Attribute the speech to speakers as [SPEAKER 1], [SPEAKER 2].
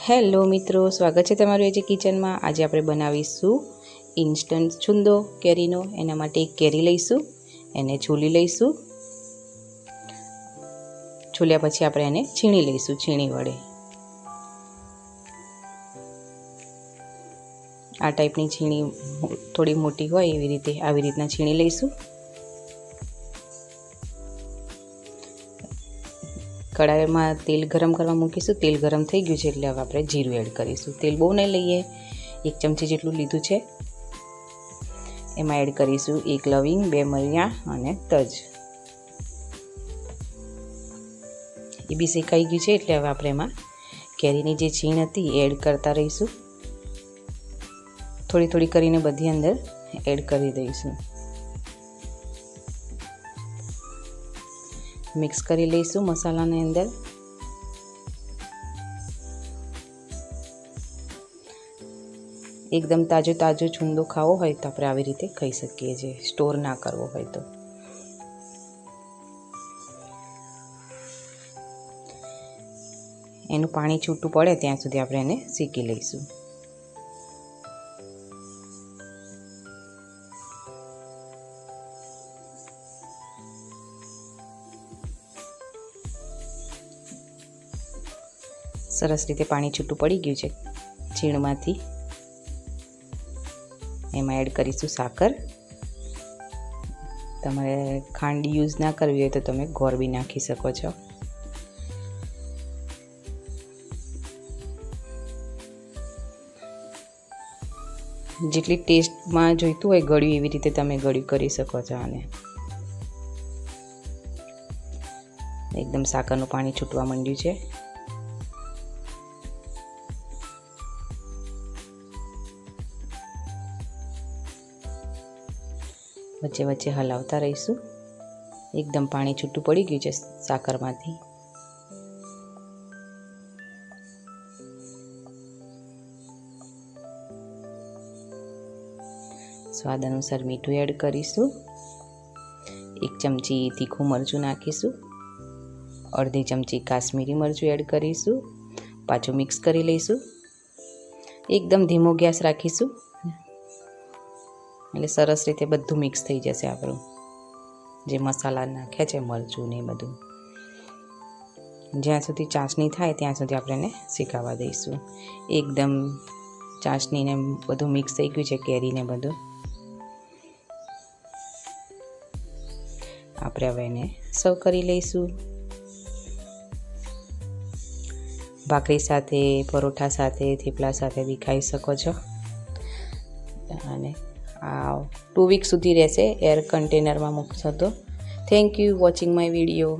[SPEAKER 1] Hello મિત્રો, સ્વાગત છે તમારું એજી કિચનમાં। આજે આપણે બનાવીશું ઇન્સ્ટન્ટ છુંદો કેરીનો। એના માટે એક કેરી લઈશું, એને છૂલી લઈશું। છૂલ્યા પછી આપણે એને છીણી લઈશું છીણી વડે। આ ટાઈપની છીણી થોડી મોટી હોય એવી રીતે આવી રીતના છીણી લઈશું। કડાઈમાં તેલ ગરમ કરવા મૂકીશું। તેલ ગરમ થઈ ગયું છે એટલે હવે આપણે જીરું એડ કરીશું। તેલ બહુ નહીં લઈએ, 1 ચમચી જેટલું લીધું છે। એમાં એડ કરીશું 1 લવિંગ, 2 મરિયાં અને તજ। એ બી શેકાઈ ગયું છે એટલે હવે આપણે એમાં કેરીની જે છીણ હતી એ એડ કરતા રહીશું। થોડી થોડી કરીને બધી અંદર એડ કરી દઈશું। મિક્સ કરી લઈશું મસાલાની અંદર। એકદમ તાજો તાજો છુંદો ખાવો હોય તો આપણે આવી રીતે ખાઈ શકીએ છીએ, સ્ટોર ના કરવો હોય તો। એનું પાણી છૂટું પડે ત્યાં સુધી આપણે એને શેકી લઈશું। સરસ રીતે પાણી છૂટું પડી ગયું છે છીણમાંથી। એમાં એડ કરીશું સાકર। તમારે ખાંડ યુઝ ના કરવી હોય તો તમે ગોળ બી નાખી શકો છો। જેટલી ટેસ્ટમાં જોઈતું હોય ગળ્યું એવી રીતે તમે ગળ્યું કરી શકો છો આને। એકદમ સાકરનું પાણી છૂટવા માંડ્યું છે। વચ્ચે વચ્ચે હલાવતા રહીશું। એકદમ પાણી છૂટું પડી ગયું છે સાકરમાંથી। સ્વાદ અનુસાર મીઠું એડ કરીશું। 1 ચમચી તીખું મરચું નાખીશું। અડધી ચમચી કાશ્મીરી મરચું એડ કરીશું। પાછું મિક્સ કરી લઈશું। એકદમ ધીમો ગેસ રાખીશું એટલે સરસ રીતે બધું મિક્સ થઈ જશે આપણું જે મસાલા નાખ્યા છે મરચું ને બધું। જ્યાં સુધી ચાસણી થાય ત્યાં સુધી આપણે એને શેકાવા દઈશું। એકદમ ચાસણીને બધું મિક્સ થઈ ગયું છે કેરીને બધું। આપણે હવે એને સર્વ કરી લઈશું। ભાખરી સાથે, પરોઠા સાથે, થેપલા સાથે બી ખાઈ શકો છો। અને આ 2 વીક સુધી રહેશે એર કન્ટેનરમાં મૂકશો તો। Thank you watching my video.